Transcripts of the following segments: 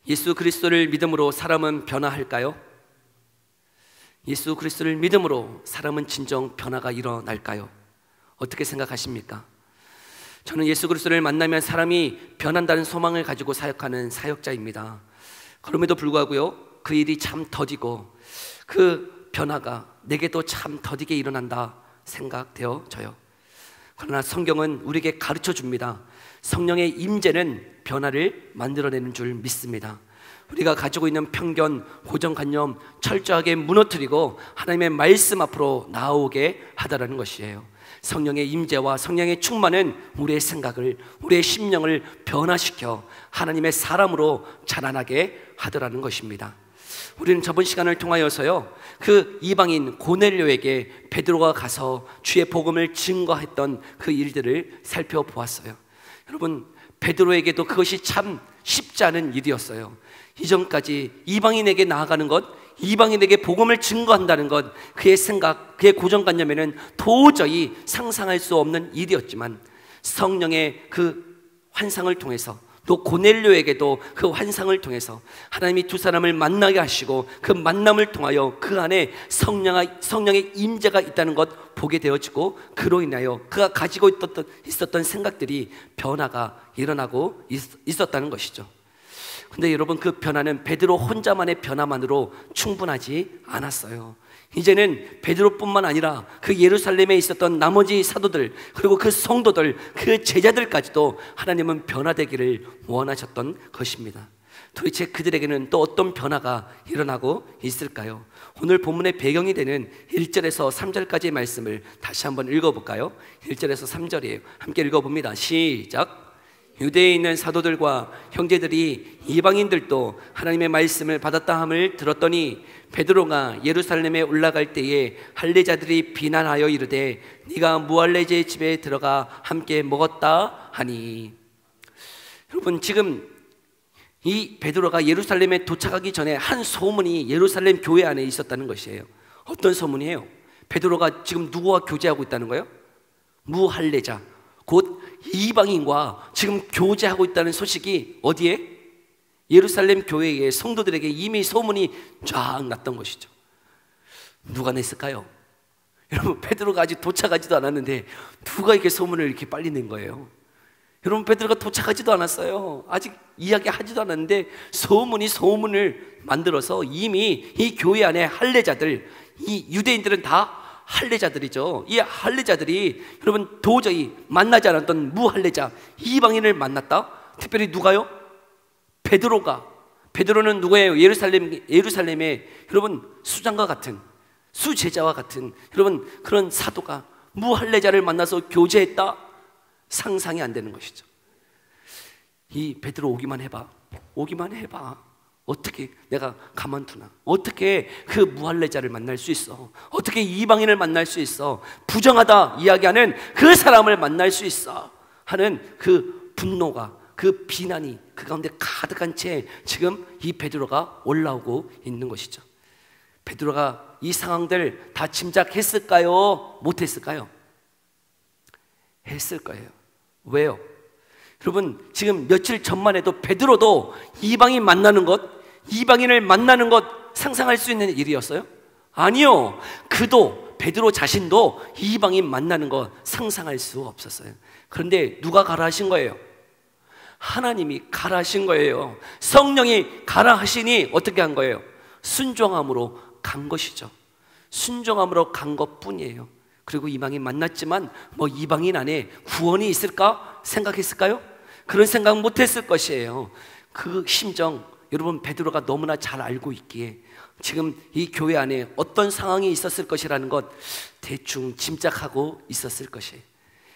예수 그리스도를 믿음으로 사람은 변화할까요? 예수 그리스도를 믿음으로 사람은 진정 변화가 일어날까요? 어떻게 생각하십니까? 저는 예수 그리스도를 만나면 사람이 변한다는 소망을 가지고 사역하는 사역자입니다. 그럼에도 불구하고요, 그 일이 참 더디고 그 변화가 내게도 참 더디게 일어난다 생각되어져요. 그러나 성경은 우리에게 가르쳐 줍니다. 성령의 임재는 변화를 만들어내는 줄 믿습니다. 우리가 가지고 있는 편견, 고정관념 철저하게 무너뜨리고 하나님의 말씀 앞으로 나오게 하다라는 것이에요. 성령의 임재와 성령의 충만은 우리의 생각을, 우리의 심령을 변화시켜 하나님의 사람으로 자라나게 하더라는 것입니다. 우리는 저번 시간을 통하여서요, 그 이방인 고넬료에게 베드로가 가서 주의 복음을 증거했던 그 일들을 살펴보았어요. 여러분, 베드로에게도 그것이 참 쉽지 않은 일이었어요. 이전까지 이방인에게 나아가는 것, 이방인에게 복음을 증거한다는 것, 그의 생각, 그의 고정관념에는 도저히 상상할 수 없는 일이었지만 성령의 그 환상을 통해서, 또 고넬료에게도 그 환상을 통해서 하나님이 두 사람을 만나게 하시고 그 만남을 통하여 그 안에 성령의 임재가 있다는 것 보게 되어지고, 그로 인하여 그가 가지고 있었던 생각들이 변화가 일어나고 있었다는 것이죠. 근데 여러분, 그 변화는 베드로 혼자만의 변화만으로 충분하지 않았어요. 이제는 베드로뿐만 아니라 그 예루살렘에 있었던 나머지 사도들, 그리고 그 성도들, 그 제자들까지도 하나님은 변화되기를 원하셨던 것입니다. 도대체 그들에게는 또 어떤 변화가 일어나고 있을까요? 오늘 본문의 배경이 되는 1절에서 3절까지의 말씀을 다시 한번 읽어볼까요? 1절에서 3절이에요. 함께 읽어봅니다. 시작. 유대에 있는 사도들과 형제들이 이방인들도 하나님의 말씀을 받았다 함을 들었더니 베드로가 예루살렘에 올라갈 때에 할례자들이 비난하여 이르되 네가 무할례자의 집에 들어가 함께 먹었다 하니. 여러분, 지금 이 베드로가 예루살렘에 도착하기 전에 한 소문이 예루살렘 교회 안에 있었다는 것이에요. 어떤 소문이에요? 베드로가 지금 누구와 교제하고 있다는 거예요? 무할례자, 곧 이방인과 지금 교제하고 있다는 소식이 어디에? 예루살렘 교회의 성도들에게 이미 소문이 쫙 났던 것이죠. 누가 냈을까요? 여러분, 베드로가 아직 도착하지도 않았는데 누가 이렇게 소문을 이렇게 빨리 낸 거예요? 여러분, 베드로가 도착하지도 않았어요. 아직 이야기하지도 않았는데 소문을 만들어서 이미 이 교회 안에 할례자들, 이 유대인들은 다 할례자들이죠. 이 할례자들이 여러분 도저히 만나지 않았던 무할례자 이방인을 만났다. 특별히 누가요? 베드로는 누구예요? 예루살렘에 여러분 수장과 같은, 수제자와 같은 여러분 그런 사도가 무할례자를 만나서 교제했다. 상상이 안 되는 것이죠. 이 베드로 오기만 해봐. 어떻게 내가 가만두나? 어떻게 그 무할례자를 만날 수 있어? 어떻게 이방인을 만날 수 있어? 부정하다 이야기하는 그 사람을 만날 수 있어? 하는 그 분노가, 그 비난이 그 가운데 가득한 채 지금 이 베드로가 올라오고 있는 것이죠. 베드로가 이 상황들 다 짐작했을까요? 못했을까요? 했을 거예요. 왜요? 여러분, 지금 며칠 전만 해도 베드로도 이방인을 만나는 것 상상할 수 있는 일이었어요? 아니요. 베드로 자신도 이방인 만나는 것 상상할 수 없었어요. 그런데 누가 가라 하신 거예요? 하나님이 가라 하신 거예요. 성령이 가라 하시니 어떻게 한 거예요? 순종함으로 간 것이죠. 순종함으로 간 것뿐이에요. 그리고 이방인 만났지만 이방인 안에 구원이 있을까 생각했을까요? 그런 생각 못했을 것이에요. 그 심정 여러분 베드로가 너무나 잘 알고 있기에 지금 이 교회 안에 어떤 상황이 있었을 것이라는 것 대충 짐작하고 있었을 것이에요.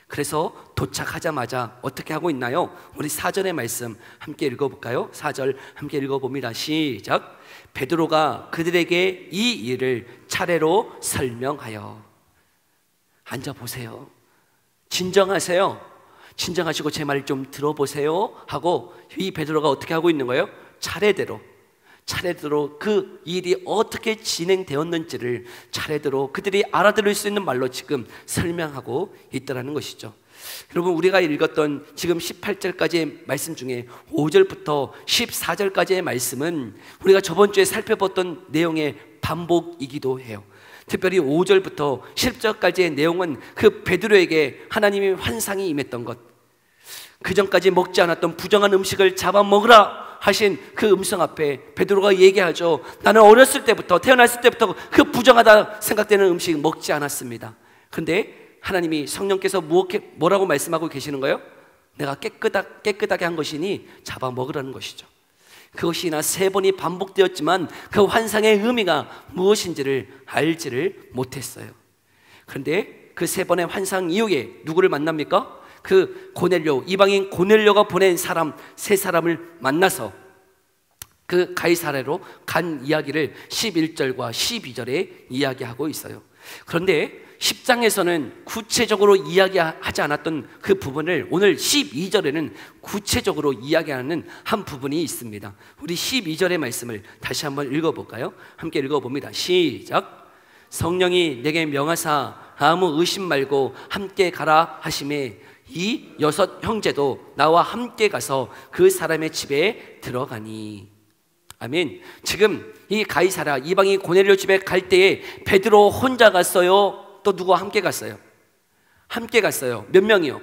그래서 도착하자마자 어떻게 하고 있나요? 우리 4절의 말씀 함께 읽어볼까요? 4절 함께 읽어봅니다. 시작. 베드로가 그들에게 이 일을 차례로 설명하여. 앉아보세요. 진정하세요. 진정하시고 제 말을 좀 들어보세요 하고 이 베드로가 어떻게 하고 있는 거예요? 차례대로 그 일이 어떻게 진행되었는지를 차례대로 그들이 알아들을 수 있는 말로 지금 설명하고 있다는 것이죠. 여러분, 우리가 읽었던 지금 18절까지의 말씀 중에 5절부터 14절까지의 말씀은 우리가 저번 주에 살펴봤던 내용의 반복이기도 해요. 특별히 5절부터 10절까지의 내용은 그 베드로에게 하나님의 환상이 임했던 것, 그 전까지 먹지 않았던 부정한 음식을 잡아먹으라 하신 그 음성 앞에 베드로가 얘기하죠. 나는 어렸을 때부터, 태어났을 때부터 그 부정하다 생각되는 음식 먹지 않았습니다. 그런데 하나님이, 성령께서 뭐라고 말씀하고 계시는 거예요? 내가 깨끗하게 한 것이니 잡아먹으라는 것이죠. 그것이나 3번이 반복되었지만 그 환상의 의미가 무엇인지를 알지를 못했어요. 그런데 그 3번의 환상 이후에 누구를 만납니까? 그 고넬료, 이방인 고넬료가 보낸 사람 3사람을 만나서 그 가이사랴로 간 이야기를 11절과 12절에 이야기하고 있어요. 그런데 10장에서는 구체적으로 이야기하지 않았던 그 부분을 오늘 12절에는 구체적으로 이야기하는 한 부분이 있습니다. 우리 12절의 말씀을 다시 한번 읽어볼까요? 함께 읽어봅니다. 시작. 성령이 내게 명하사 아무 의심 말고 함께 가라 하심에 이 6 형제도 나와 함께 가서 그 사람의 집에 들어가니. 아멘. 지금 이 가이사랴 이방인 고넬료 집에 갈 때에 베드로 혼자 갔어요? 또 누구와 함께 갔어요? 함께 갔어요. 몇 명이요?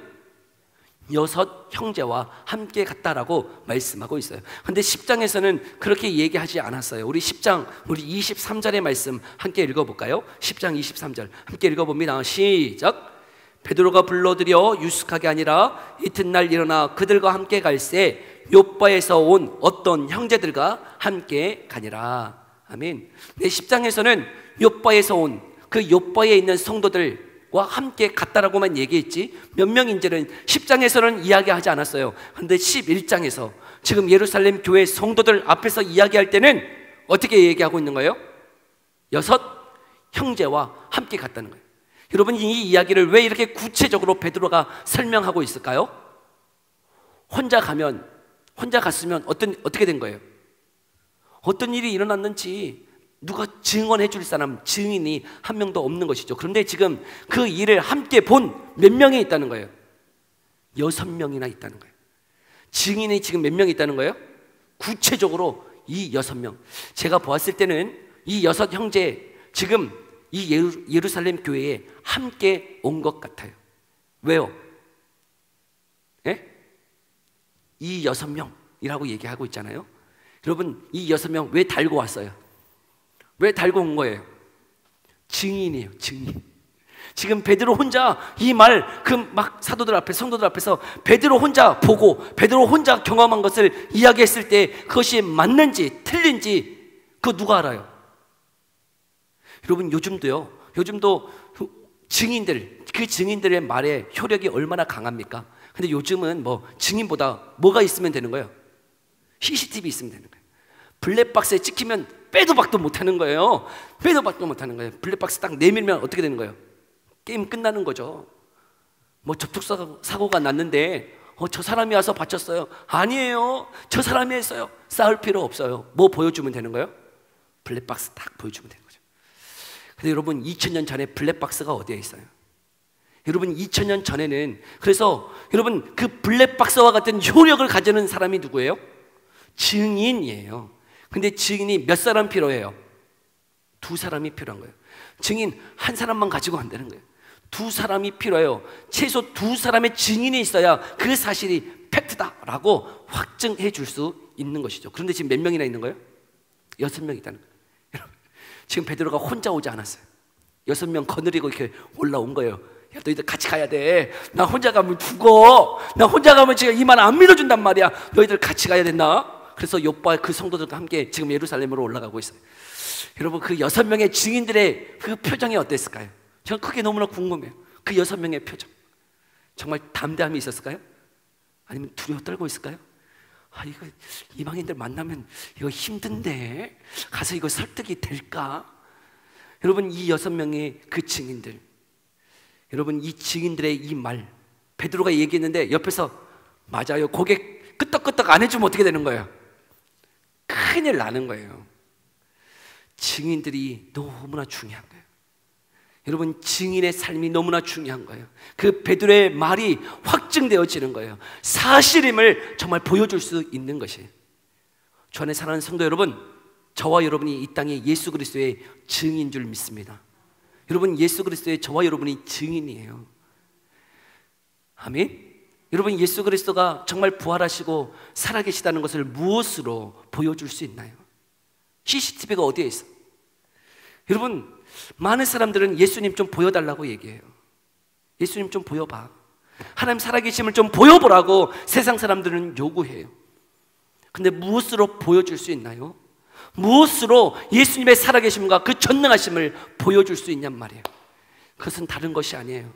6 형제와 함께 갔다라고 말씀하고 있어요. 근데 10장에서는 그렇게 얘기하지 않았어요. 우리 10장, 우리 23절의 말씀 함께 읽어볼까요? 10장 23절 함께 읽어봅니다. 시작. 베드로가 불러들여 유숙하게 아니라 이튿날 일어나 그들과 함께 갈새 욥바에서 온 어떤 형제들과 함께 가니라. 아멘. 10장에서는 욥바에서 온 그 욥바에 있는 성도들과 함께 갔다라고만 얘기했지 몇 명인지는 10장에서는 이야기하지 않았어요. 그런데 11장에서 지금 예루살렘 교회 성도들 앞에서 이야기할 때는 어떻게 얘기하고 있는 거예요? 6 형제와 함께 갔다는 거예요. 여러분, 이 이야기를 왜 이렇게 구체적으로 베드로가 설명하고 있을까요? 혼자 갔으면 어떻게 된 거예요? 어떤 일이 일어났는지 누가 증언해 줄 사람, 증인이 한 명도 없는 것이죠. 그런데 지금 그 일을 함께 본 몇 명이 있다는 거예요? 6명이나 있다는 거예요. 증인이 지금 몇 명이 있다는 거예요? 구체적으로 이 6명. 제가 보았을 때는 이 6 형제 지금 이 예루살렘 교회에 함께 온 것 같아요. 왜요? 예? 이 6명이라고 얘기하고 있잖아요. 여러분, 이 6명 왜 달고 왔어요? 왜 달고 온 거예요? 증인이에요, 증인. 지금 베드로 혼자 이 말, 그 막 사도들 앞에, 성도들 앞에서 베드로 혼자 보고 베드로 혼자 경험한 것을 이야기했을 때 그것이 맞는지 틀린지 그거 누가 알아요? 여러분, 요즘도 증인들, 그 증인들의 말에 효력이 얼마나 강합니까? 근데 요즘은 뭐 증인보다 뭐가 있으면 되는 거예요? CCTV 있으면 되는 거예요. 블랙박스에 찍히면 빼도 박도 못하는 거예요. 빼도 박도 못하는 거예요. 블랙박스 딱 내밀면 어떻게 되는 거예요? 게임 끝나는 거죠. 뭐 접촉사고가 났는데 저 사람이 와서 바쳤어요. 아니에요, 저 사람이 했어요. 싸울 필요 없어요. 뭐 보여주면 되는 거예요? 블랙박스 딱 보여주면 되는 거죠. 근데 여러분, 2000년 전에 블랙박스가 어디에 있어요? 여러분, 2000년 전에는, 그래서 여러분, 그 블랙박스와 같은 효력을 가지는 사람이 누구예요? 증인이에요. 근데 증인이 몇 사람 필요해요? 2 사람이 필요한 거예요. 증인 한 사람만 가지고 안 되는 거예요. 2 사람이 필요해요. 최소 2 사람의 증인이 있어야 그 사실이 팩트다라고 확증해 줄 수 있는 것이죠. 그런데 지금 몇 명이나 있는 거예요? 6명 있다는 거예요. 여러분, 지금 베드로가 혼자 오지 않았어요. 6명 거느리고 이렇게 올라온 거예요. 야, 너희들 같이 가야 돼. 나 혼자 가면 죽어. 나 혼자 가면 지금 이 말 안 믿어준단 말이야. 너희들 같이 가야 된다. 그래서 욥바 그 성도들과 함께 지금 예루살렘으로 올라가고 있어요. 여러분, 그 6명의 증인들의 그 표정이 어땠을까요? 저는 그게 너무나 궁금해요. 그 6명의 표정, 정말 담대함이 있었을까요? 아니면 두려워 떨고 있을까요? 이거 이방인들 만나면 이거 힘든데 가서 이거 설득이 될까? 여러분, 이 6명의 그 증인들, 여러분, 이 증인들의 이 말, 베드로가 얘기했는데 옆에서 맞아요, 고개 끄떡끄떡 안 해주면 어떻게 되는 거예요? 큰일 나는 거예요. 증인들이 너무나 중요한 거예요. 여러분, 증인의 삶이 너무나 중요한 거예요. 그 베드로의 말이 확증되어지는 거예요. 사실임을 정말 보여줄 수 있는 것이에요. 주 안에 사랑하는 성도 여러분, 저와 여러분이 이 땅에 예수 그리스도의 증인 줄 믿습니다. 여러분, 예수 그리스도의 저와 여러분이 증인이에요. 아멘. 여러분, 예수 그리스도가 정말 부활하시고 살아계시다는 것을 무엇으로 보여줄 수 있나요? CCTV가 어디에 있어? 여러분, 많은 사람들은 예수님 좀 보여달라고 얘기해요. 예수님 좀 보여봐. 하나님 살아계심을 좀 보여보라고 세상 사람들은 요구해요. 근데 무엇으로 보여줄 수 있나요? 무엇으로 예수님의 살아계심과 그 전능하심을 보여줄 수 있냔 말이에요. 그것은 다른 것이 아니에요.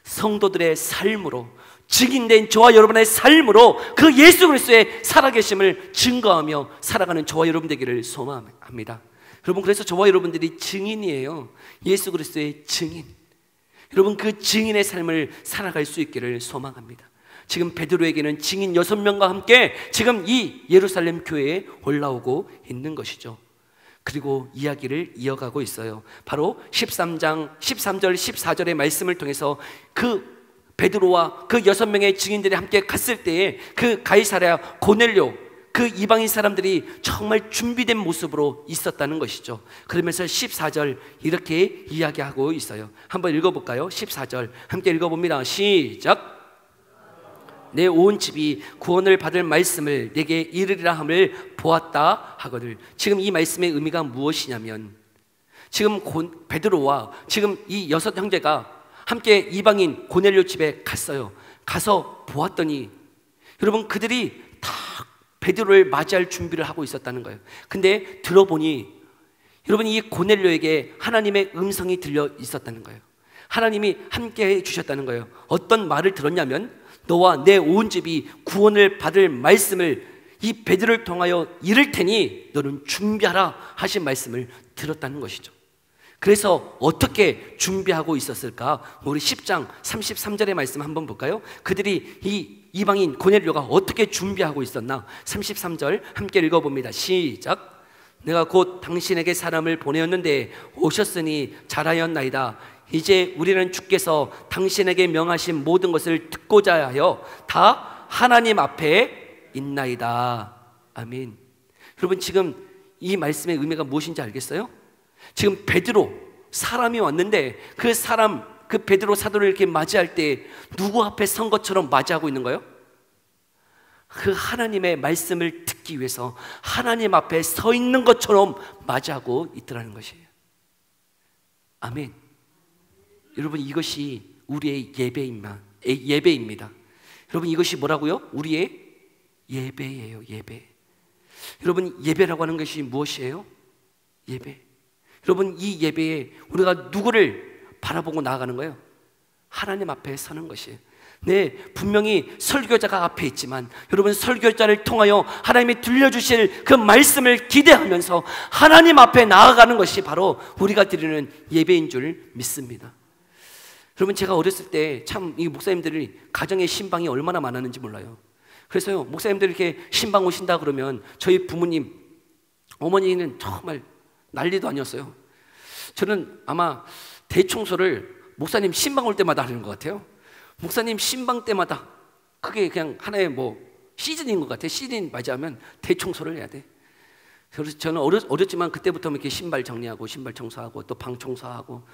성도들의 삶으로, 증인된 저와 여러분의 삶으로 그 예수 그리스도의 살아계심을 증거하며 살아가는 저와 여러분 되기를 소망합니다. 여러분, 그래서 저와 여러분들이 증인이에요. 예수 그리스도의 증인. 여러분, 그 증인의 삶을 살아갈 수 있기를 소망합니다. 지금 베드로에게는 증인 6명과 함께 지금 이 예루살렘 교회에 올라오고 있는 것이죠. 그리고 이야기를 이어가고 있어요. 바로 13장 13절 14절의 말씀을 통해서 그 베드로와 그 6명의 증인들이 함께 갔을 때에 그 가이사랴 고넬료, 그 이방인 사람들이 정말 준비된 모습으로 있었다는 것이죠. 그러면서 14절 이렇게 이야기하고 있어요. 한번 읽어볼까요? 14절 함께 읽어봅니다. 시작. 내 온 집이 구원을 받을 말씀을 내게 이르리라 함을 보았다 하거늘. 지금 이 말씀의 의미가 무엇이냐면, 지금 베드로와 지금 이 6 형제가 함께 이방인 고넬료 집에 갔어요. 가서 보았더니 여러분, 그들이 다 베드로를 맞이할 준비를 하고 있었다는 거예요. 근데 들어보니 여러분, 이 고넬료에게 하나님의 음성이 들려 있었다는 거예요. 하나님이 함께 해 주셨다는 거예요. 어떤 말을 들었냐면, 너와 내 온 집이 구원을 받을 말씀을 이 베드로를 통하여 이를 테니 너는 준비하라 하신 말씀을 들었다는 것이죠. 그래서 어떻게 준비하고 있었을까? 우리 10장 33절의 말씀 한번 볼까요? 그들이 이 이방인 고넬료가 어떻게 준비하고 있었나? 33절 함께 읽어봅니다. 시작. 내가 곧 당신에게 사람을 보내었는데 오셨으니 잘하였나이다. 이제 우리는 주께서 당신에게 명하신 모든 것을 듣고자 하여 다 하나님 앞에 있나이다. 아멘. 여러분, 지금 이 말씀의 의미가 무엇인지 알겠어요? 지금 베드로 사람이 왔는데 그 사람, 그 베드로 사도를 이렇게 맞이할 때 누구 앞에 선 것처럼 맞이하고 있는 거예요? 그 하나님의 말씀을 듣기 위해서 하나님 앞에 서 있는 것처럼 맞이하고 있더라는 것이에요. 아멘. 여러분, 이것이 우리의 예배입니다. 여러분, 이것이 뭐라고요? 우리의 예배예요. 예배. 여러분, 예배라고 하는 것이 무엇이에요? 예배. 여러분, 이 예배에 우리가 누구를 바라보고 나아가는 거예요? 하나님 앞에 서는 것이에요. 네, 분명히 설교자가 앞에 있지만 여러분, 설교자를 통하여 하나님이 들려주실 그 말씀을 기대하면서 하나님 앞에 나아가는 것이 바로 우리가 드리는 예배인 줄 믿습니다. 여러분, 제가 어렸을 때 참 이 목사님들이 가정의 신방이 얼마나 많았는지 몰라요. 그래서요, 목사님들이 이렇게 신방 오신다 그러면 저희 부모님, 어머니는 정말 난리도 아니었어요. 저는 아마 대청소를 목사님 신방 올 때마다 하는 것 같아요. 목사님 신방 때마다 그게 그냥 하나의 뭐 시즌인 것 같아요. 시즌 맞이하면 대청소를 해야 돼. 그래서 저는 어렸지만 그때부터 이렇게 신발 정리하고 신발 청소하고 또 방 청소하고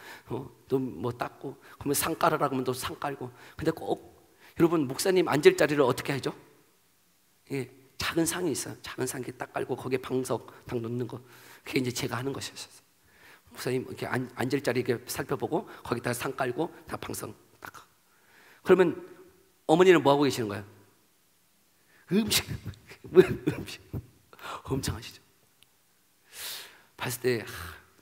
또 뭐 닦고, 그러면 상 깔으라 그러면 또 상 깔고. 근데 꼭 여러분, 목사님 앉을 자리를 어떻게 하죠? 예, 작은 상이 있어요. 작은 상 이렇게 딱 깔고 거기에 방석 딱 놓는 거. 그게 이제 제가 하는 것이었어요. 목사님 이렇게 앉을 자리 이렇게 살펴보고 거기다 상 깔고 다 방석 딱. 그러면 어머니는 뭐 하고 계시는 거예요? 음식 엄청 하시죠. 봤을 때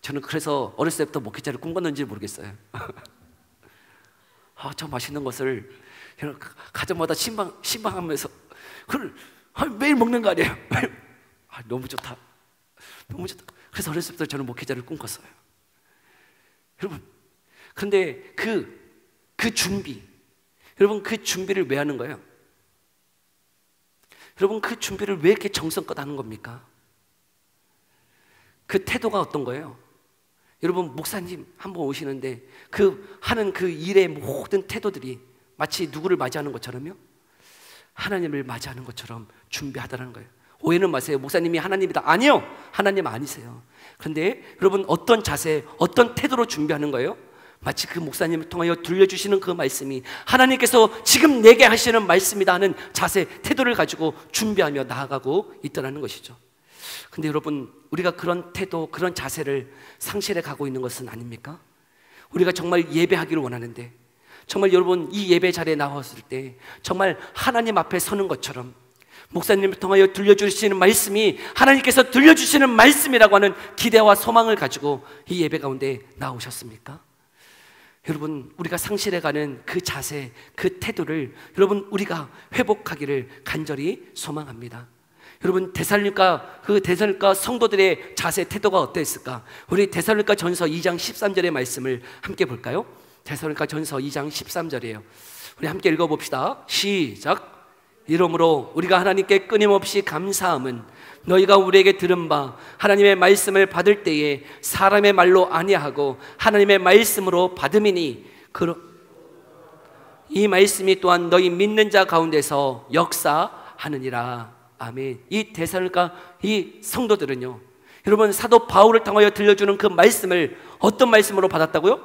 저는 그래서 어렸을 때부터 목회자를 꿈꿨는지 모르겠어요. 저 맛있는 것을 가정마다 신방하면서 그걸 매일 먹는 거 아니에요? 너무 좋다. 너무 좋다. 그래서 어렸을 때부터 저는 목회자를 꿈꿨어요. 여러분, 그런데 그 준비, 여러분, 그 준비를 왜 하는 거예요? 여러분, 그 준비를 왜 이렇게 정성껏 하는 겁니까? 그 태도가 어떤 거예요? 여러분, 목사님 한번 오시는데 하는 그 일의 모든 태도들이 마치 누구를 맞이하는 것처럼요, 하나님을 맞이하는 것처럼 준비하다는 거예요. 오해는 마세요. 목사님이 하나님이다. 아니요, 하나님 아니세요. 그런데 여러분, 어떤 자세, 어떤 태도로 준비하는 거예요? 마치 그 목사님을 통하여 들려주시는 그 말씀이 하나님께서 지금 내게 하시는 말씀이다 하는 자세, 태도를 가지고 준비하며 나아가고 있다는 것이죠. 근데 여러분, 우리가 그런 태도, 그런 자세를 상실해 가고 있는 것은 아닙니까? 우리가 정말 예배하기를 원하는데, 정말 여러분, 이 예배 자리에 나왔을 때 정말 하나님 앞에 서는 것처럼, 목사님을 통하여 들려주시는 말씀이 하나님께서 들려주시는 말씀이라고 하는 기대와 소망을 가지고 이 예배 가운데 나오셨습니까? 여러분, 우리가 상실해가는 그 자세, 그 태도를 여러분, 우리가 회복하기를 간절히 소망합니다. 여러분, 데살로니가 성도들의 자세, 태도가 어땠을까? 우리 데살로니가 전서 2장 13절의 말씀을 함께 볼까요? 데살로니가 전서 2장 13절이에요. 우리 함께 읽어봅시다. 시작. 이러므로 우리가 하나님께 끊임없이 감사함은 너희가 우리에게 들은 바 하나님의 말씀을 받을 때에 사람의 말로 아니하고 하나님의 말씀으로 받음이니, 이 말씀이 또한 너희 믿는 자 가운데서 역사하느니라. 아멘. 이 데살로니가 이 성도들은요, 여러분, 사도 바울을 통하여 들려주는 그 말씀을 어떤 말씀으로 받았다고요?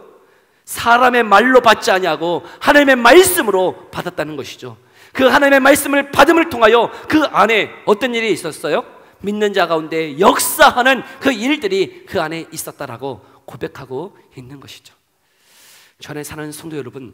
사람의 말로 받지 아니하고 하나님의 말씀으로 받았다는 것이죠. 그 하나님의 말씀을 받음을 통하여 그 안에 어떤 일이 있었어요? 믿는 자 가운데 역사하는 그 일들이 그 안에 있었다라고 고백하고 있는 것이죠. 전에 사는 성도 여러분,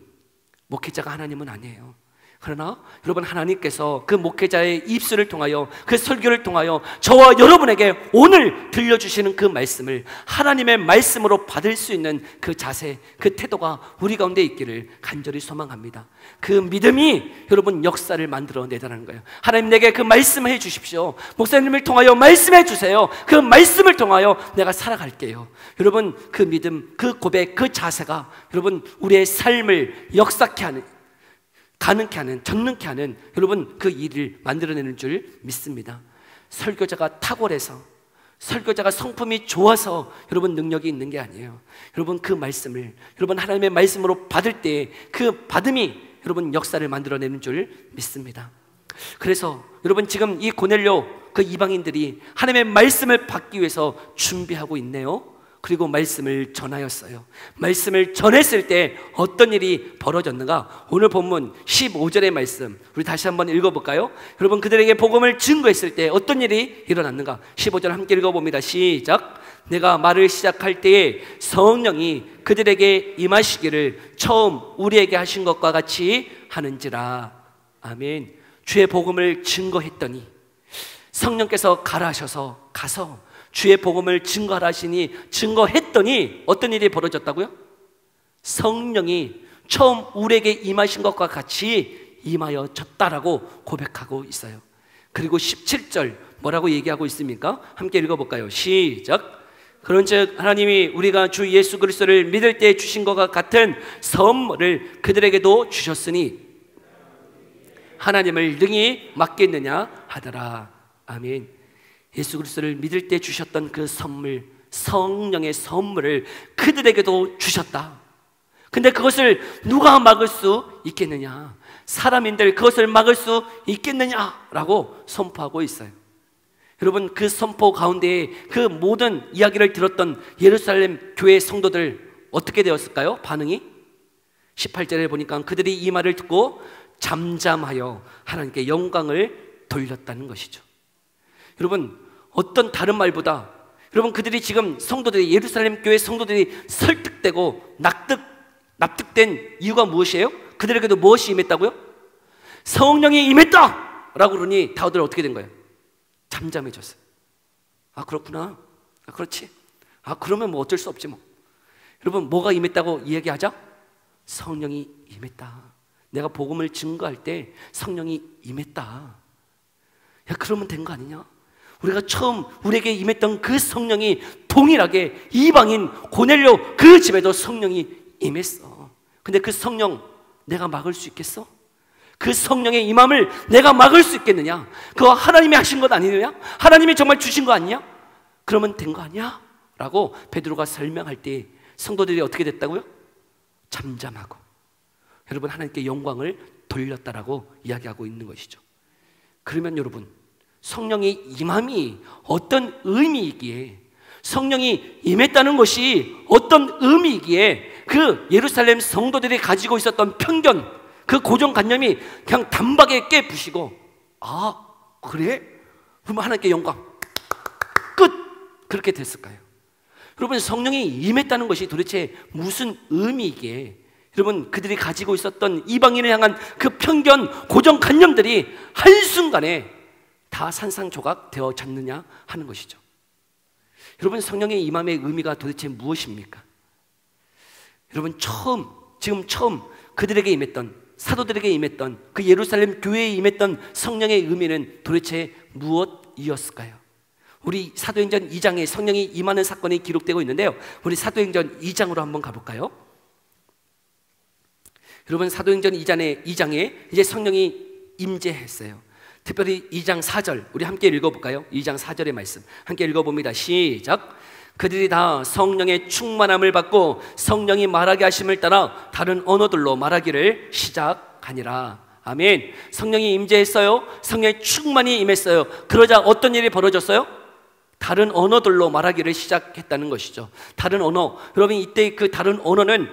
목회자가 하나님은 아니에요. 그러나 여러분, 하나님께서 그 목회자의 입술을 통하여, 그 설교를 통하여 저와 여러분에게 오늘 들려주시는 그 말씀을 하나님의 말씀으로 받을 수 있는 그 자세, 그 태도가 우리 가운데 있기를 간절히 소망합니다. 그 믿음이 여러분 역사를 만들어내다는 거예요. 하나님, 내게 그 말씀을 해주십시오. 목사님을 통하여 말씀해 주세요. 그 말씀을 통하여 내가 살아갈게요. 여러분, 그 믿음, 그 고백, 그 자세가 여러분 우리의 삶을 역사케 하는, 가능케 하는, 전능케 하는 여러분 그 일을 만들어내는 줄 믿습니다. 설교자가 탁월해서, 설교자가 성품이 좋아서 여러분 능력이 있는 게 아니에요. 여러분, 그 말씀을 여러분 하나님의 말씀으로 받을 때 그 받음이 여러분 역사를 만들어내는 줄 믿습니다. 그래서 여러분, 지금 이 고넬료 그 이방인들이 하나님의 말씀을 받기 위해서 준비하고 있네요. 그리고 말씀을 전하였어요. 말씀을 전했을 때 어떤 일이 벌어졌는가? 오늘 본문 15절의 말씀 우리 다시 한번 읽어볼까요? 여러분, 그들에게 복음을 증거했을 때 어떤 일이 일어났는가? 15절 함께 읽어봅니다. 시작. 내가 말을 시작할 때에 성령이 그들에게 임하시기를 처음 우리에게 하신 것과 같이 하는지라. 아멘. 주의 복음을 증거했더니, 성령께서 가라 하셔서 가서 주의 복음을 증거하라 하시니 증거했더니 어떤 일이 벌어졌다고요? 성령이 처음 우리에게 임하신 것과 같이 임하여졌다라고 고백하고 있어요. 그리고 17절 뭐라고 얘기하고 있습니까? 함께 읽어볼까요? 시작. 그런즉 하나님이 우리가 주 예수 그리스도를 믿을 때 주신 것과 같은 선물을 그들에게도 주셨으니 하나님을 능히 맡겠느냐 하더라. 아멘. 예수 그리스도를 믿을 때 주셨던 그 선물, 성령의 선물을 그들에게도 주셨다. 근데 그것을 누가 막을 수 있겠느냐? 사람인들 그것을 막을 수 있겠느냐라고 선포하고 있어요. 여러분, 그 선포 가운데에 그 모든 이야기를 들었던 예루살렘 교회 성도들 어떻게 되었을까요? 반응이? 18절에 보니까 그들이 이 말을 듣고 잠잠하여 하나님께 영광을 돌렸다는 것이죠. 여러분, 어떤 다른 말보다 여러분, 그들이 지금 성도들이, 예루살렘 교회 성도들이 설득되고 납득된 이유가 무엇이에요? 그들에게도 무엇이 임했다고요? 성령이 임했다! 라고 그러니 다들 어떻게 된 거예요? 잠잠해졌어요. 아, 그렇구나. 아, 그렇지. 아, 그러면 뭐 어쩔 수 없지 뭐. 여러분, 뭐가 임했다고 이야기하자? 성령이 임했다. 내가 복음을 증거할 때 성령이 임했다. 야, 그러면 된 거 아니냐? 우리가 처음 우리에게 임했던 그 성령이 동일하게 이방인 고넬료 그 집에도 성령이 임했어. 근데 그 성령 내가 막을 수 있겠어? 그 성령의 임함을 내가 막을 수 있겠느냐? 그거 하나님이 하신 것 아니느냐? 하나님이 정말 주신 거 아니냐? 그러면 된 거 아니야? 라고 베드로가 설명할 때 성도들이 어떻게 됐다고요? 잠잠하고, 여러분 하나님께 영광을 돌렸다라고 이야기하고 있는 것이죠. 그러면 여러분, 성령의 임함이 어떤 의미이기에, 성령이 임했다는 것이 어떤 의미이기에 그 예루살렘 성도들이 가지고 있었던 편견, 그 고정관념이 그냥 단박에 깨부시고, 아 그래? 그러면 하나님께 영광 끝! 그렇게 됐을까요? 여러분, 성령이 임했다는 것이 도대체 무슨 의미이기에 여러분 그들이 가지고 있었던 이방인을 향한 그 편견, 고정관념들이 한순간에 다 산산조각 되어졌느냐 하는 것이죠. 여러분, 성령의 임함의 의미가 도대체 무엇입니까? 여러분, 지금 처음 그들에게 임했던, 사도들에게 임했던, 그 예루살렘 교회에 임했던 성령의 의미는 도대체 무엇이었을까요? 우리 사도행전 2장에 성령이 임하는 사건이 기록되고 있는데요, 우리 사도행전 2장으로 한번 가볼까요? 여러분, 사도행전 2장에 이제 성령이 임재했어요. 특별히 2장 4절 우리 함께 읽어볼까요? 2장 4절의 말씀 함께 읽어봅니다. 시작. 그들이 다 성령의 충만함을 받고 성령이 말하게 하심을 따라 다른 언어들로 말하기를 시작하니라. 아멘. 성령이 임재했어요. 성령의 충만이 임했어요. 그러자 어떤 일이 벌어졌어요? 다른 언어들로 말하기를 시작했다는 것이죠. 다른 언어, 여러분 이때 그 다른 언어는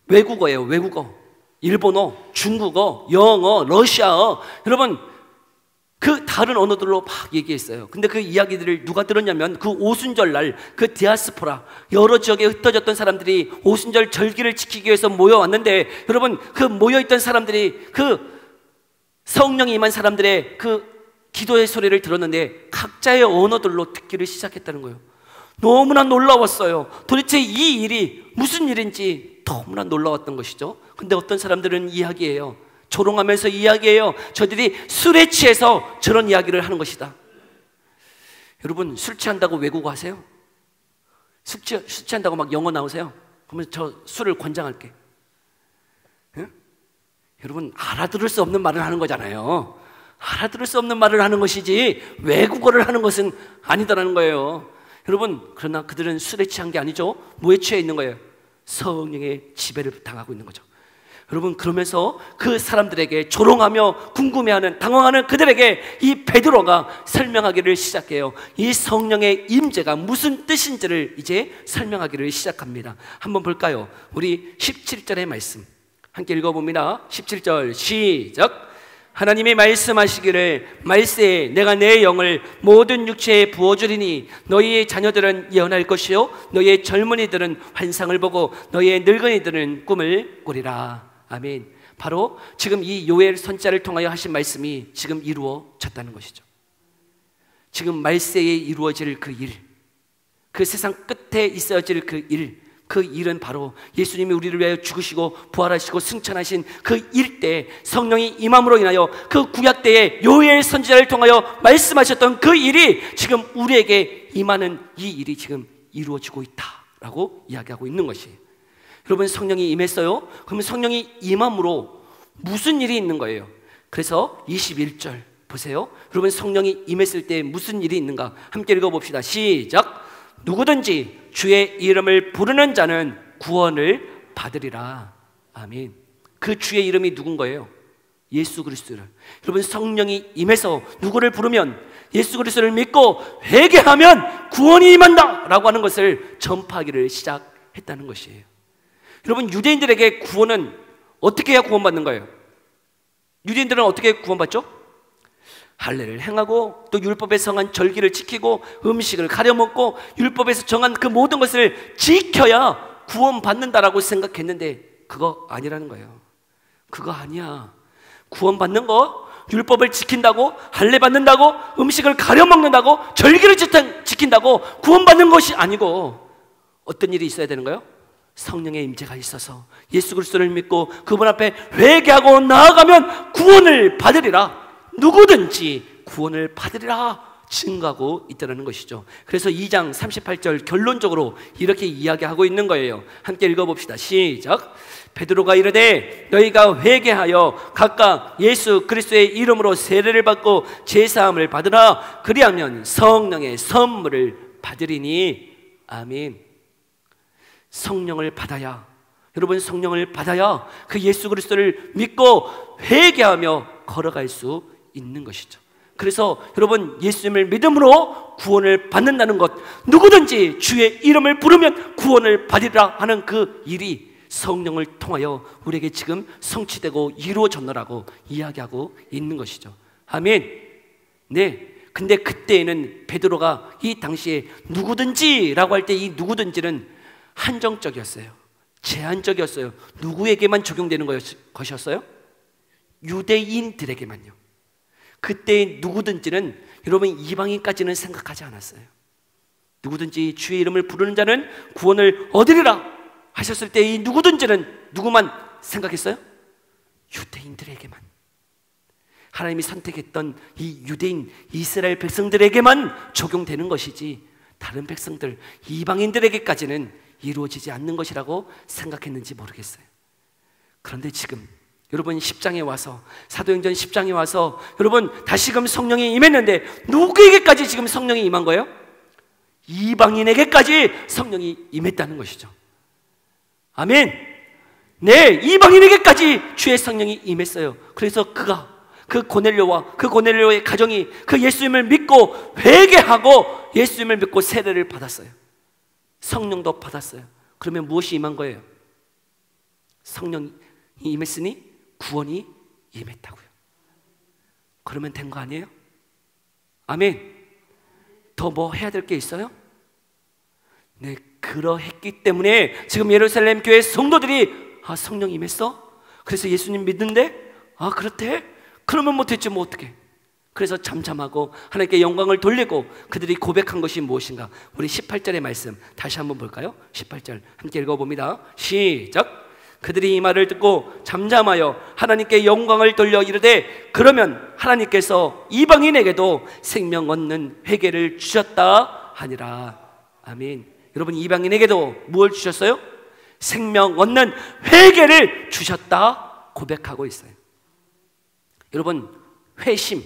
외국어예요. 외국어, 일본어, 중국어, 영어, 러시아어. 여러분 그 다른 언어들로 막 얘기했어요. 근데 그 이야기들을 누가 들었냐면 그 오순절 날 그 디아스포라, 여러 지역에 흩어졌던 사람들이 오순절 절기를 지키기 위해서 모여왔는데, 여러분 그 모여있던 사람들이 그 성령이 임한 사람들의 그 기도의 소리를 들었는데 각자의 언어들로 듣기를 시작했다는 거예요. 너무나 놀라웠어요. 도대체 이 일이 무슨 일인지 너무나 놀라웠던 것이죠. 근데 어떤 사람들은 이야기해요. 조롱하면서 이야기해요. 저들이 술에 취해서 저런 이야기를 하는 것이다. 여러분, 술 취한다고 외국어 하세요? 술 취한다고 막 영어 나오세요? 그러면 저 술을 권장할게. 응? 여러분, 알아들을 수 없는 말을 하는 거잖아요. 알아들을 수 없는 말을 하는 것이지 외국어를 하는 것은 아니다라는 거예요. 여러분, 그러나 그들은 술에 취한 게 아니죠. 뭐에 취해 있는 거예요? 성령의 지배를 당하고 있는 거죠. 여러분, 그러면서 그 사람들에게 조롱하며 궁금해하는, 당황하는 그들에게 이 베드로가 설명하기를 시작해요. 이 성령의 임재가 무슨 뜻인지를 이제 설명하기를 시작합니다. 한번 볼까요? 우리 17절의 말씀 함께 읽어봅니다. 17절 시작. 하나님이 말씀하시기를 말세에 내가 내 영을 모든 육체에 부어주리니 너희의 자녀들은 예언할 것이요 너희의 젊은이들은 환상을 보고 너희의 늙은이들은 꿈을 꾸리라. 아멘. 바로 지금 이 요엘 선지자를 통하여 하신 말씀이 지금 이루어졌다는 것이죠. 지금 말세에 이루어질 그 일, 그 세상 끝에 있어질 그 일은 바로 예수님이 우리를 위하여 죽으시고 부활하시고 승천하신 그 일 때 성령이 임함으로 인하여 그 구약 때에 요엘 선지자를 통하여 말씀하셨던 그 일이 지금 우리에게 임하는 이 일이 지금 이루어지고 있다라고 이야기하고 있는 것이에요. 여러분, 성령이 임했어요? 그러면 성령이 임함으로 무슨 일이 있는 거예요? 그래서 21절 보세요. 여러분, 성령이 임했을 때 무슨 일이 있는가? 함께 읽어봅시다. 시작. 누구든지 주의 이름을 부르는 자는 구원을 받으리라. 아멘. 그 주의 이름이 누군 거예요? 예수 그리스도를. 여러분, 성령이 임해서 누구를 부르면, 예수 그리스도를 믿고 회개하면 구원이 임한다 라고 하는 것을 전파하기를 시작했다는 것이에요. 여러분, 유대인들에게 구원은 어떻게 해야 구원받는 거예요? 유대인들은 어떻게 구원받죠? 할례를 행하고 또 율법에 정한 절기를 지키고 음식을 가려 먹고 율법에서 정한 그 모든 것을 지켜야 구원받는다라고 생각했는데 그거 아니라는 거예요. 그거 아니야. 구원받는 거 율법을 지킨다고, 할례 받는다고, 음식을 가려 먹는다고, 절기를 지킨다고 구원받는 것이 아니고 어떤 일이 있어야 되는 거예요? 성령의 임재가 있어서 예수 그리스도를 믿고 그분 앞에 회개하고 나아가면 구원을 받으리라. 누구든지 구원을 받으리라 증거하고 있다는 것이죠. 그래서 2장 38절 결론적으로 이렇게 이야기하고 있는 거예요. 함께 읽어봅시다. 시작. 베드로가 이르되 너희가 회개하여 각각 예수 그리스도의 이름으로 세례를 받고 제사함을 받으라. 그리하면 성령의 선물을 받으리니. 아멘. 성령을 받아야, 여러분 성령을 받아야 그 예수 그리스도를 믿고 회개하며 걸어갈 수 있는 것이죠. 그래서 여러분 예수님을 믿음으로 구원을 받는다는 것, 누구든지 주의 이름을 부르면 구원을 받으리라 하는 그 일이 성령을 통하여 우리에게 지금 성취되고 이루어졌노라고 이야기하고 있는 것이죠. 아멘. 네. 근데 그때에는 베드로가 이 당시에 누구든지라고 할 때 이 누구든지는 한정적이었어요. 제한적이었어요. 누구에게만 적용되는 것이었어요? 유대인들에게만요. 그때의 누구든지는 여러분 이방인까지는 생각하지 않았어요. 누구든지 주의 이름을 부르는 자는 구원을 얻으리라 하셨을 때 이 누구든지는 누구만 생각했어요? 유대인들에게만. 하나님이 선택했던 이 유대인 이스라엘 백성들에게만 적용되는 것이지 다른 백성들 이방인들에게까지는 이루어지지 않는 것이라고 생각했는지 모르겠어요. 그런데 지금 여러분 10장에 와서, 사도행전 10장에 와서 여러분 다시금 성령이 임했는데 누구에게까지 지금 성령이 임한 거예요? 이방인에게까지 성령이 임했다는 것이죠. 아멘. 네, 이방인에게까지 주의 성령이 임했어요. 그래서 그 고넬료와 그 고넬료의 가정이 그 예수님을 믿고 회개하고 예수님을 믿고 세례를 받았어요. 성령도 받았어요. 그러면 무엇이 임한 거예요? 성령이 임했으니 구원이 임했다고요. 그러면 된 거 아니에요? 아멘. 더 뭐 해야 될 게 있어요? 네, 그러했기 때문에 지금 예루살렘 교회 성도들이 성령 임했어? 그래서 예수님 믿는데? 그렇대? 그러면 못했지 뭐 어떡해. 그래서 잠잠하고 하나님께 영광을 돌리고 그들이 고백한 것이 무엇인가? 우리 18절의 말씀 다시 한번 볼까요? 18절 함께 읽어봅니다. 시작. 그들이 이 말을 듣고 잠잠하여 하나님께 영광을 돌려 이르되 그러면 하나님께서 이방인에게도 생명 얻는 회개를 주셨다 하니라. 아멘. 여러분 이방인에게도 무엇을 주셨어요? 생명 얻는 회개를 주셨다 고백하고 있어요. 여러분 회심,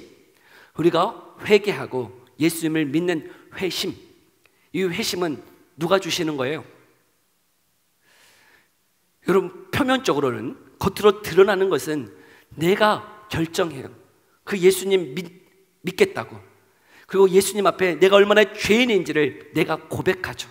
우리가 회개하고 예수님을 믿는 회심, 이 회심은 누가 주시는 거예요? 여러분 표면적으로는, 겉으로 드러나는 것은 내가 결정해요. 그 예수님 믿겠다고. 그리고 예수님 앞에 내가 얼마나 죄인인지를 내가 고백하죠.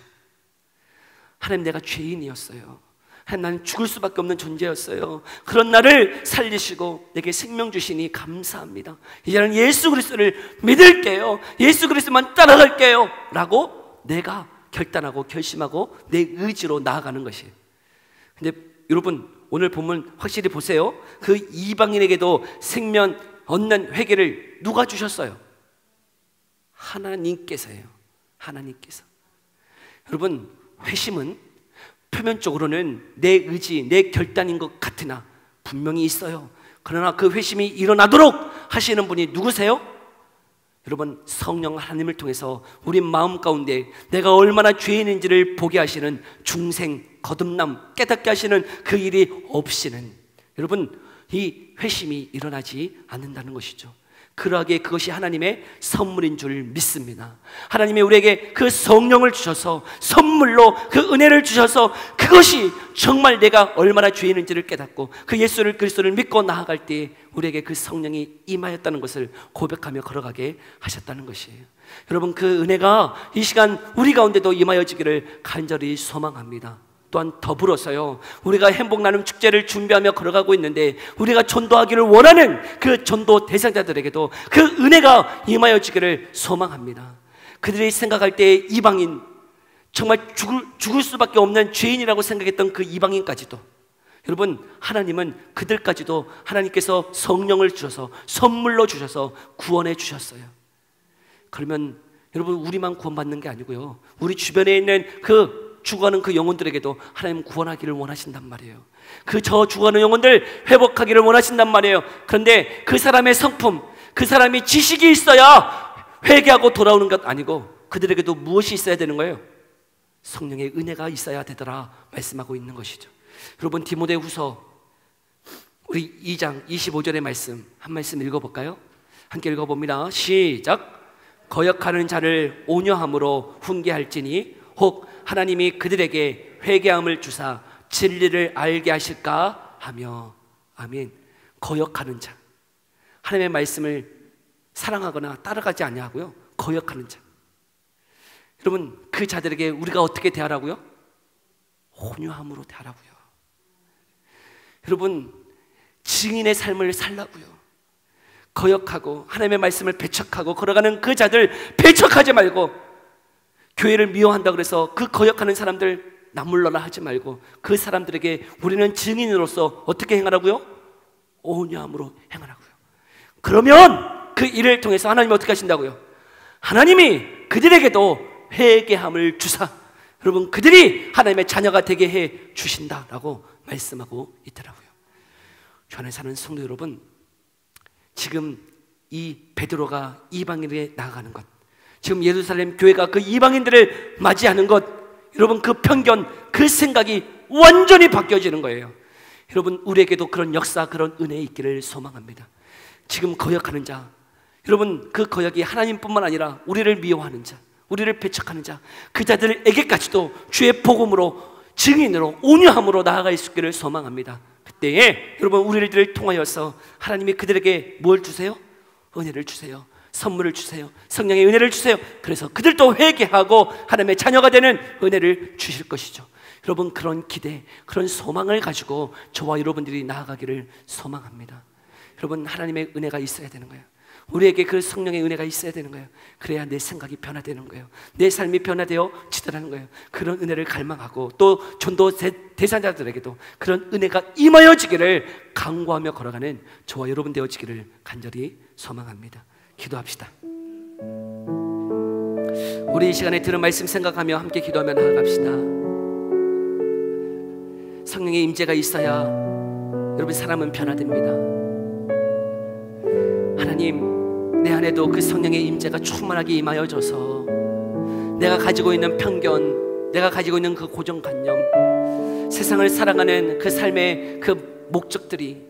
하나님, 내가 죄인이었어요. 하나님, 나는 죽을 수밖에 없는 존재였어요. 그런 나를 살리시고 내게 생명 주시니 감사합니다. 이제는 예수 그리스도를 믿을게요. 예수 그리스도만 따라갈게요 라고 내가 결단하고 결심하고 내 의지로 나아가는 것이에요. 근데 여러분 오늘 본문 확실히 보세요. 그 이방인에게도 생명 얻는 회개를 누가 주셨어요? 하나님께서예요. 하나님께서. 여러분 회심은 표면적으로는 내 의지, 내 결단인 것 같으나 분명히 있어요. 그러나 그 회심이 일어나도록 하시는 분이 누구세요? 여러분 성령 하나님을 통해서 우리 마음 가운데 내가 얼마나 죄인인지를 보게 하시는 중생, 거듭남, 깨닫게 하시는 그 일이 없이는 여러분 이 회심이 일어나지 않는다는 것이죠. 그러하기에 그것이 하나님의 선물인 줄 믿습니다. 하나님이 우리에게 그 성령을 주셔서 선물로 그 은혜를 주셔서 그것이 정말 내가 얼마나 죄인인지를 깨닫고 그 예수를 그리스도를 믿고 나아갈 때 우리에게 그 성령이 임하였다는 것을 고백하며 걸어가게 하셨다는 것이에요. 여러분 그 은혜가 이 시간 우리 가운데도 임하여지기를 간절히 소망합니다. 또한 더불어서요, 우리가 행복 나눔 축제를 준비하며 걸어가고 있는데 우리가 전도하기를 원하는 그 전도 대상자들에게도 그 은혜가 임하여지기를 소망합니다. 그들이 생각할 때 이방인, 정말 죽을 수밖에 없는 죄인이라고 생각했던 그 이방인까지도 여러분 하나님은 그들까지도 하나님께서 성령을 주셔서 선물로 주셔서 구원해 주셨어요. 그러면 여러분 우리만 구원받는 게 아니고요, 우리 주변에 있는 그 죽어가는 그 영혼들에게도 하나님 구원하기를 원하신단 말이에요. 그 죽어가는 영혼들 회복하기를 원하신단 말이에요. 그런데 그 사람의 성품, 그 사람이 지식이 있어야 회개하고 돌아오는 것 아니고 그들에게도 무엇이 있어야 되는 거예요? 성령의 은혜가 있어야 되더라 말씀하고 있는 것이죠. 여러분 디모데후서 우리 2장 25절의 말씀 한 말씀 읽어볼까요? 함께 읽어봅니다. 시작. 거역하는 자를 온유함으로 훈계할지니 혹 하나님이 그들에게 회개함을 주사 진리를 알게 하실까 하며. 아멘. 거역하는 자, 하나님의 말씀을 사랑하거나 따라가지 아니하고요, 거역하는 자. 여러분, 그 자들에게 우리가 어떻게 대하라고요? 온유함으로 대하라고요. 여러분, 증인의 삶을 살라고요. 거역하고 하나님의 말씀을 배척하고 걸어가는 그 자들 배척하지 말고, 교회를 미워한다 그래서 그 거역하는 사람들 나물러라 하지 말고, 그 사람들에게 우리는 증인으로서 어떻게 행하라고요? 온유함으로 행하라고요. 그러면 그 일을 통해서 하나님이 어떻게 하신다고요? 하나님이 그들에게도 회개함을 주사, 여러분, 그들이 하나님의 자녀가 되게 해 주신다라고 말씀하고 있더라고요. 주 안에 사는 성도 여러분, 지금 이 베드로가 이방인에게 나아가는 것, 지금 예루살렘 교회가 그 이방인들을 맞이하는 것, 여러분, 그 편견, 그 생각이 완전히 바뀌어지는 거예요. 여러분, 우리에게도 그런 역사, 그런 은혜 있기를 소망합니다. 지금 거역하는 자, 여러분, 그 거역이 하나님뿐만 아니라 우리를 미워하는 자, 우리를 배척하는 자, 그 자들에게까지도 주의 복음으로, 증인으로, 온유함으로 나아갈 수 있기를 소망합니다. 그때에 여러분, 우리를 통하여서 하나님이 그들에게 뭘 주세요? 은혜를 주세요. 선물을 주세요. 성령의 은혜를 주세요. 그래서 그들도 회개하고 하나님의 자녀가 되는 은혜를 주실 것이죠. 여러분, 그런 기대, 그런 소망을 가지고 저와 여러분들이 나아가기를 소망합니다. 여러분, 하나님의 은혜가 있어야 되는 거예요. 우리에게 그 성령의 은혜가 있어야 되는 거예요. 그래야 내 생각이 변화되는 거예요. 내 삶이 변화되어 지더라는 거예요. 그런 은혜를 갈망하고, 또 전도 대상자들에게도 그런 은혜가 임하여지기를 간구하며 걸어가는 저와 여러분 되어지기를 간절히 소망합니다. 기도합시다. 우리 이 시간에 들은 말씀 생각하며 함께 기도하며 나아갑시다. 성령의 임재가 있어야 여러분, 사람은 변화됩니다. 하나님, 내 안에도 그 성령의 임재가 충만하게 임하여져서 내가 가지고 있는 편견, 내가 가지고 있는 그 고정관념, 세상을 살아가는 그 삶의 그 목적들이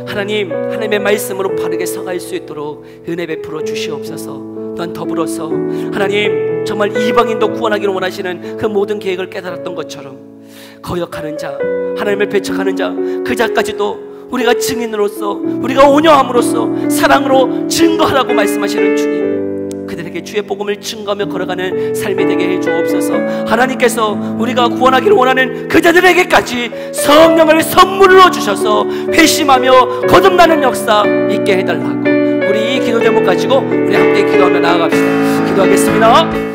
하나님의 말씀으로 바르게 서갈 수 있도록 은혜 베풀어 주시옵소서. 또한 더불어서 하나님, 정말 이방인도 구원하기를 원하시는 그 모든 계획을 깨달았던 것처럼 거역하는 자, 하나님을 배척하는 자, 그 자까지도 우리가 증인으로서, 우리가 온유함으로써 사랑으로 증거하라고 말씀하시는 주님, 그들에게 주의 복음을 증거하며 걸어가는 삶이 되게 해 주옵소서. 하나님께서 우리가 구원하기를 원하는 그 자들에게까지 성령을 선물로 주셔서 회심하며 거듭나는 역사 있게 해달라고, 우리 이 기도 제목 가지고 우리 함께 기도하며 나아갑시다. 기도하겠습니다.